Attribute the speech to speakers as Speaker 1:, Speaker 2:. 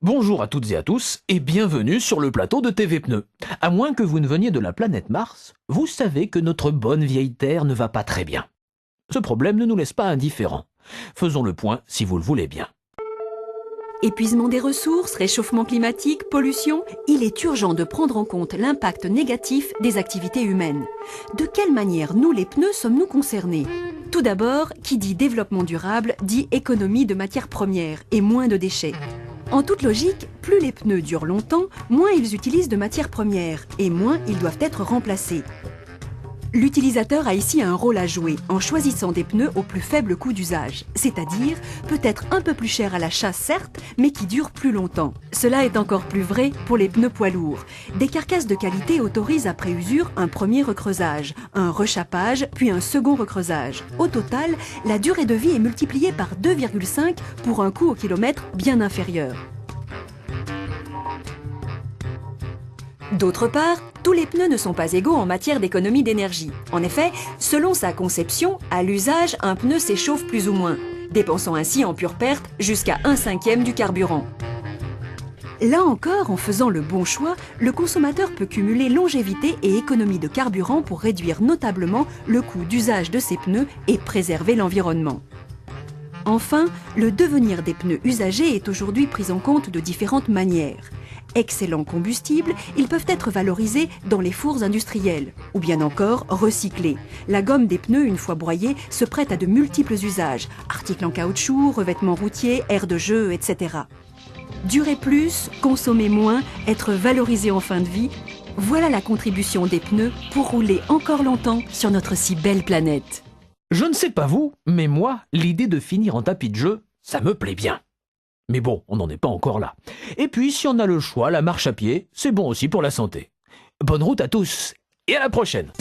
Speaker 1: Bonjour à toutes et à tous et bienvenue sur le plateau de TV Pneus. À moins que vous ne veniez de la planète Mars, vous savez que notre bonne vieille Terre ne va pas très bien. Ce problème ne nous laisse pas indifférents. Faisons le point si vous le voulez bien.
Speaker 2: Épuisement des ressources, réchauffement climatique, pollution, il est urgent de prendre en compte l'impact négatif des activités humaines. De quelle manière nous les pneus sommes-nous concernés ? Tout d'abord, qui dit développement durable dit économie de matières premières et moins de déchets. En toute logique, plus les pneus durent longtemps, moins ils utilisent de matières premières et moins ils doivent être remplacés. L'utilisateur a ici un rôle à jouer en choisissant des pneus au plus faible coût d'usage, c'est-à-dire peut-être un peu plus cher à l'achat certes, mais qui durent plus longtemps. Cela est encore plus vrai pour les pneus poids lourds. Des carcasses de qualité autorisent après usure un premier recreusage, un rechapage, puis un second recreusage. Au total, la durée de vie est multipliée par 2,5 pour un coût au kilomètre bien inférieur. D'autre part, tous les pneus ne sont pas égaux en matière d'économie d'énergie. En effet, selon sa conception, à l'usage, un pneu s'échauffe plus ou moins, dépensant ainsi en pure perte jusqu'à 1/5 du carburant. Là encore, en faisant le bon choix, le consommateur peut cumuler longévité et économie de carburant pour réduire notablement le coût d'usage de ses pneus et préserver l'environnement. Enfin, le devenir des pneus usagés est aujourd'hui pris en compte de différentes manières. Excellents combustibles, ils peuvent être valorisés dans les fours industriels, ou bien encore recyclés. La gomme des pneus, une fois broyée, se prête à de multiples usages, articles en caoutchouc, revêtements routiers, aires de jeu, etc. Durer plus, consommer moins, être valorisé en fin de vie, voilà la contribution des pneus pour rouler encore longtemps sur notre si belle planète.
Speaker 1: Je ne sais pas vous, mais moi, l'idée de finir en tapis de jeu, ça me plaît bien. Mais bon, on n'en est pas encore là. Et puis, si on a le choix, la marche à pied, c'est bon aussi pour la santé. Bonne route à tous, et à la prochaine!